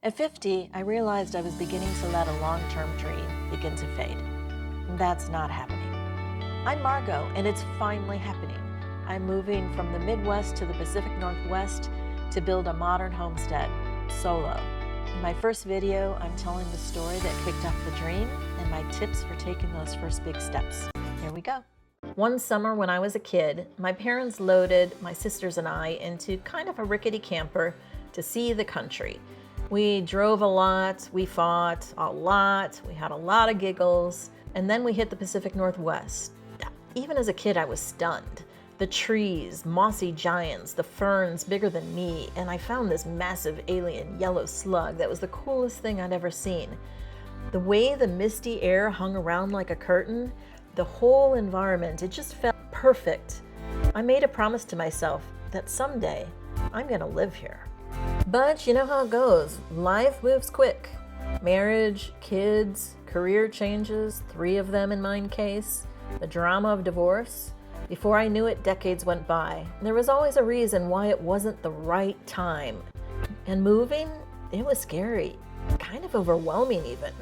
At 50, I realized I was beginning to let a long-term dream begin to fade. That's not happening. I'm Margo, and it's finally happening. I'm moving from the Midwest to the Pacific Northwest to build a modern homestead, solo. In my first video, I'm telling the story that kicked off the dream and my tips for taking those first big steps. Here we go. One summer when I was a kid, my parents loaded my sisters and I into kind of a rickety camper to see the country. We drove a lot, we fought a lot, we had a lot of giggles, and then we hit the Pacific Northwest. Even as a kid, I was stunned. The trees, mossy giants, the ferns bigger than me, and I found this massive alien yellow slug that was the coolest thing I'd ever seen. The way the misty air hung around like a curtain, the whole environment, it just felt perfect. I made a promise to myself that someday I'm gonna live here. But you know how it goes. Life moves quick. Marriage, kids, career changes, 3 of them in my case, the drama of divorce. Before I knew it, decades went by. There was always a reason why it wasn't the right time. And moving, it was scary, kind of overwhelming even.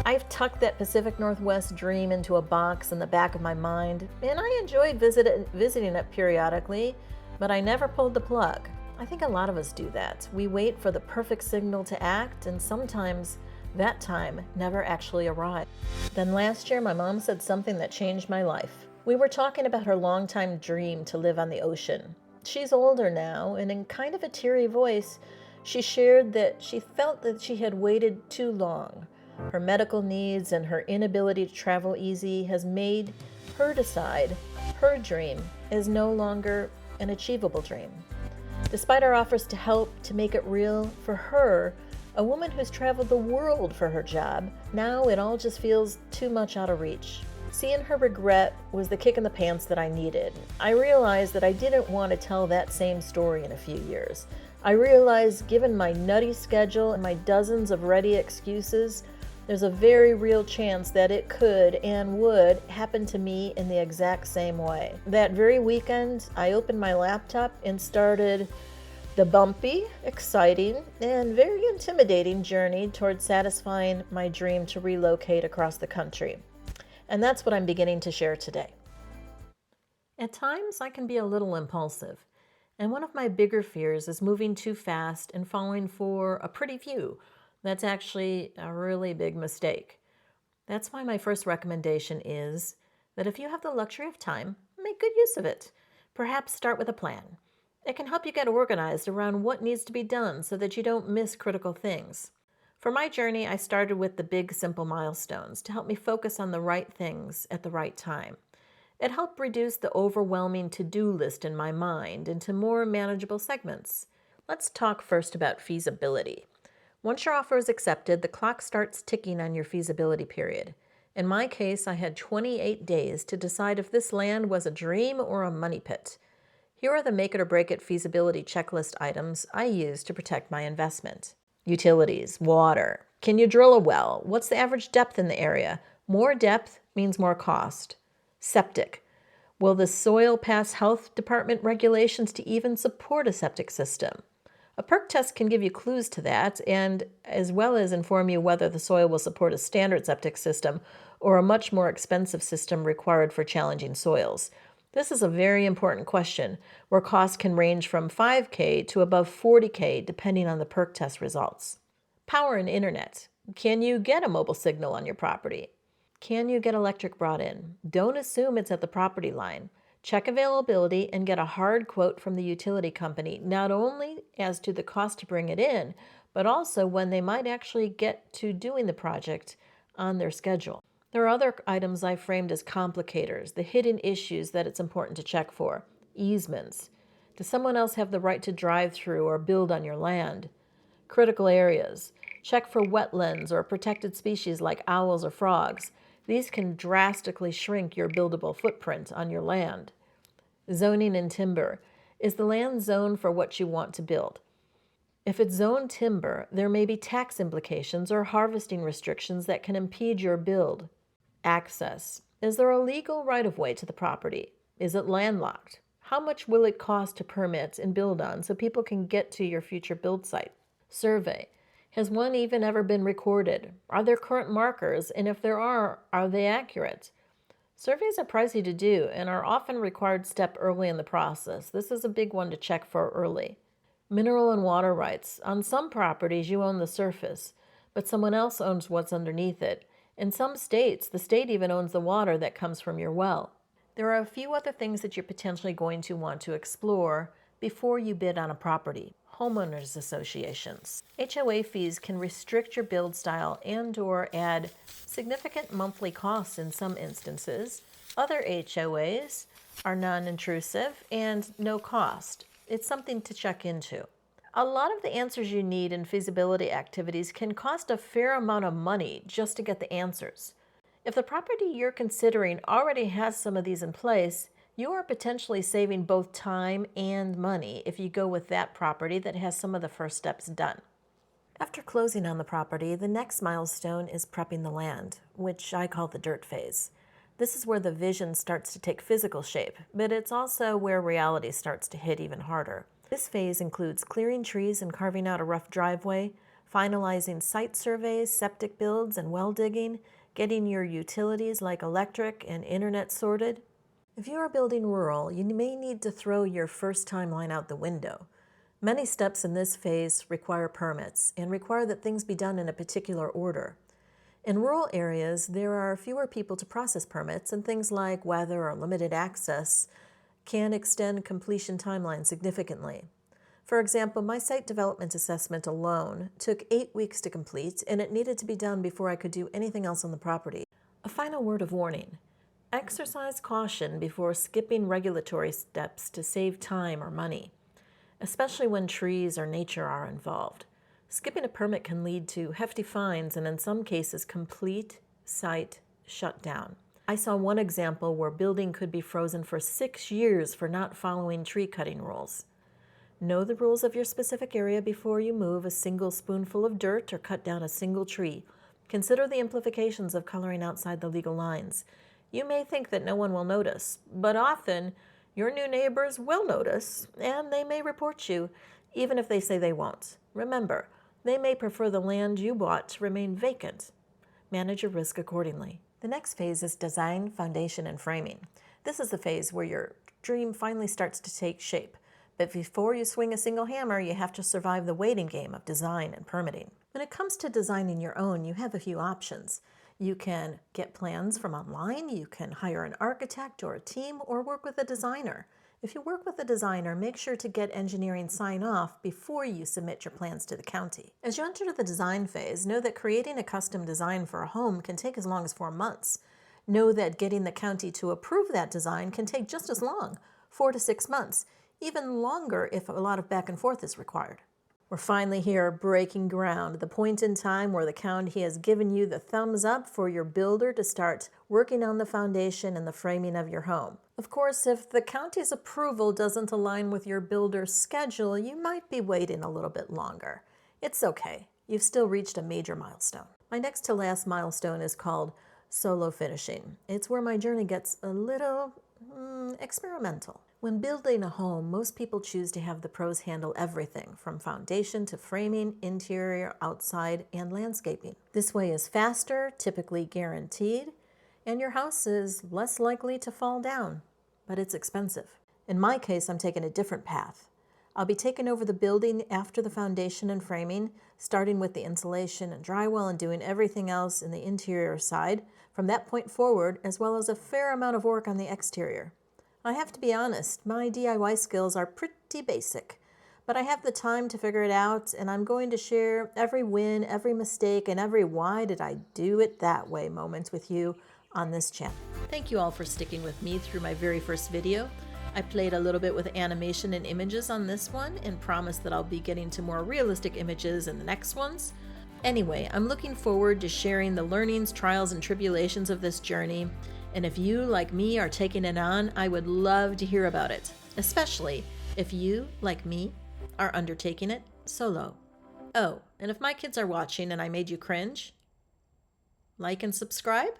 I've tucked that Pacific Northwest dream into a box in the back of my mind, and I enjoyed visiting it periodically, but I never pulled the plug. I think a lot of us do that. We wait for the perfect signal to act, and sometimes that time never actually arrives. Then last year, my mom said something that changed my life. We were talking about her longtime dream to live on the ocean. She's older now, and in kind of a teary voice, she shared that she felt that she had waited too long. Her medical needs and her inability to travel easy has made her decide her dream is no longer an achievable dream. Despite our offers to help to make it real for her, a woman who's traveled the world for her job, now it all just feels too much out of reach. Seeing her regret was the kick in the pants that I needed. I realized that I didn't want to tell that same story in a few years. I realized, given my nutty schedule and my dozens of ready excuses, there's a very real chance that it could and would happen to me in the exact same way. That very weekend, I opened my laptop and started the bumpy, exciting, and very intimidating journey towards satisfying my dream to relocate across the country. And that's what I'm beginning to share today. At times, I can be a little impulsive, and one of my bigger fears is moving too fast and falling for a pretty view. That's actually a really big mistake. That's why my first recommendation is that if you have the luxury of time, make good use of it. Perhaps start with a plan. It can help you get organized around what needs to be done so that you don't miss critical things. For my journey, I started with the big, simple milestones to help me focus on the right things at the right time. It helped reduce the overwhelming to-do list in my mind into more manageable segments. Let's talk first about feasibility. Once your offer is accepted, the clock starts ticking on your feasibility period. In my case, I had 28 days to decide if this land was a dream or a money pit. Here are the make it or break it feasibility checklist items I use to protect my investment. Utilities, water. Can you drill a well? What's the average depth in the area? More depth means more cost. Septic. Will the soil pass health department regulations to even support a septic system? A perk test can give you clues to that, and as well as inform you whether the soil will support a standard septic system or a much more expensive system required for challenging soils. This is a very important question, where costs can range from $5,000 to above $40,000 depending on the perk test results. Power and internet. Can you get a mobile signal on your property? Can you get electric brought in? Don't assume it's at the property line. Check availability and get a hard quote from the utility company, not only as to the cost to bring it in, but also when they might actually get to doing the project on their schedule. There are other items I framed as complicators, the hidden issues that it's important to check for. Easements. Does someone else have the right to drive through or build on your land? Critical areas. Check for wetlands or protected species like owls or frogs. These can drastically shrink your buildable footprint on your land. Zoning and timber. Is the land zoned for what you want to build? If it's zoned timber, there may be tax implications or harvesting restrictions that can impede your build. Access. Is there a legal right-of-way to the property? Is it landlocked? How much will it cost to permit and build on so people can get to your future build site? Survey. Has one even ever been recorded? Are there current markers? And if there are they accurate? Surveys are pricey to do and are often a required step early in the process. This is a big one to check for early. Mineral and water rights. On some properties, you own the surface, but someone else owns what's underneath it. In some states, the state even owns the water that comes from your well. There are a few other things that you're potentially going to want to explore before you bid on a property. Homeowners associations. HOA fees can restrict your build style and/or add significant monthly costs in some instances. Other HOAs are non-intrusive and no cost. It's something to check into. A lot of the answers you need in feasibility activities can cost a fair amount of money just to get the answers. If the property you're considering already has some of these in place, you are potentially saving both time and money if you go with that property that has some of the first steps done. After closing on the property, the next milestone is prepping the land, which I call the dirt phase. This is where the vision starts to take physical shape, but it's also where reality starts to hit even harder. This phase includes clearing trees and carving out a rough driveway, finalizing site surveys, septic builds, and well digging, getting your utilities like electric and internet sorted. If you are building rural, you may need to throw your first timeline out the window. Many steps in this phase require permits and require that things be done in a particular order. In rural areas, there are fewer people to process permits, and things like weather or limited access can extend completion timelines significantly. For example, my site development assessment alone took 8 weeks to complete, and it needed to be done before I could do anything else on the property. A final word of warning. Exercise caution before skipping regulatory steps to save time or money, especially when trees or nature are involved. Skipping a permit can lead to hefty fines and in some cases complete site shutdown. I saw one example where building could be frozen for 6 years for not following tree cutting rules. Know the rules of your specific area before you move a single spoonful of dirt or cut down a single tree. Consider the implications of coloring outside the legal lines. You may think that no one will notice, but often your new neighbors will notice, and they may report you, even if they say they won't. Remember, they may prefer the land you bought to remain vacant. Manage your risk accordingly. The next phase is design, foundation, and framing. This is the phase where your dream finally starts to take shape. But before you swing a single hammer, you have to survive the waiting game of design and permitting. When it comes to designing your own, you have a few options. You can get plans from online, you can hire an architect or a team, or work with a designer. If you work with a designer, make sure to get engineering sign-off before you submit your plans to the county. As you enter the design phase, know that creating a custom design for a home can take as long as 4 months. Know that getting the county to approve that design can take just as long, 4 to 6 months, even longer if a lot of back and forth is required. We're finally here breaking ground, the point in time where the county has given you the thumbs up for your builder to start working on the foundation and the framing of your home. Of course, if the county's approval doesn't align with your builder's schedule, you might be waiting a little bit longer. It's okay. You've still reached a major milestone. My next to last milestone is called solo finishing. It's where my journey gets a little experimental. When building a home, most people choose to have the pros handle everything from foundation to framing, interior, outside, and landscaping. This way is faster, typically guaranteed, and your house is less likely to fall down, but it's expensive. In my case, I'm taking a different path. I'll be taking over the building after the foundation and framing, starting with the insulation and drywall and doing everything else in the interior side from that point forward, as well as a fair amount of work on the exterior. I have to be honest, my DIY skills are pretty basic, but I have the time to figure it out, and I'm going to share every win, every mistake, and every why did I do it that way moments with you on this channel. Thank you all for sticking with me through my very first video. I played a little bit with animation and images on this one and promise that I'll be getting to more realistic images in the next ones. Anyway, I'm looking forward to sharing the learnings, trials, and tribulations of this journey. And if you, like me, are taking it on, I would love to hear about it, especially if you, like me, are undertaking it solo. Oh, and if my kids are watching and I made you cringe, like and subscribe.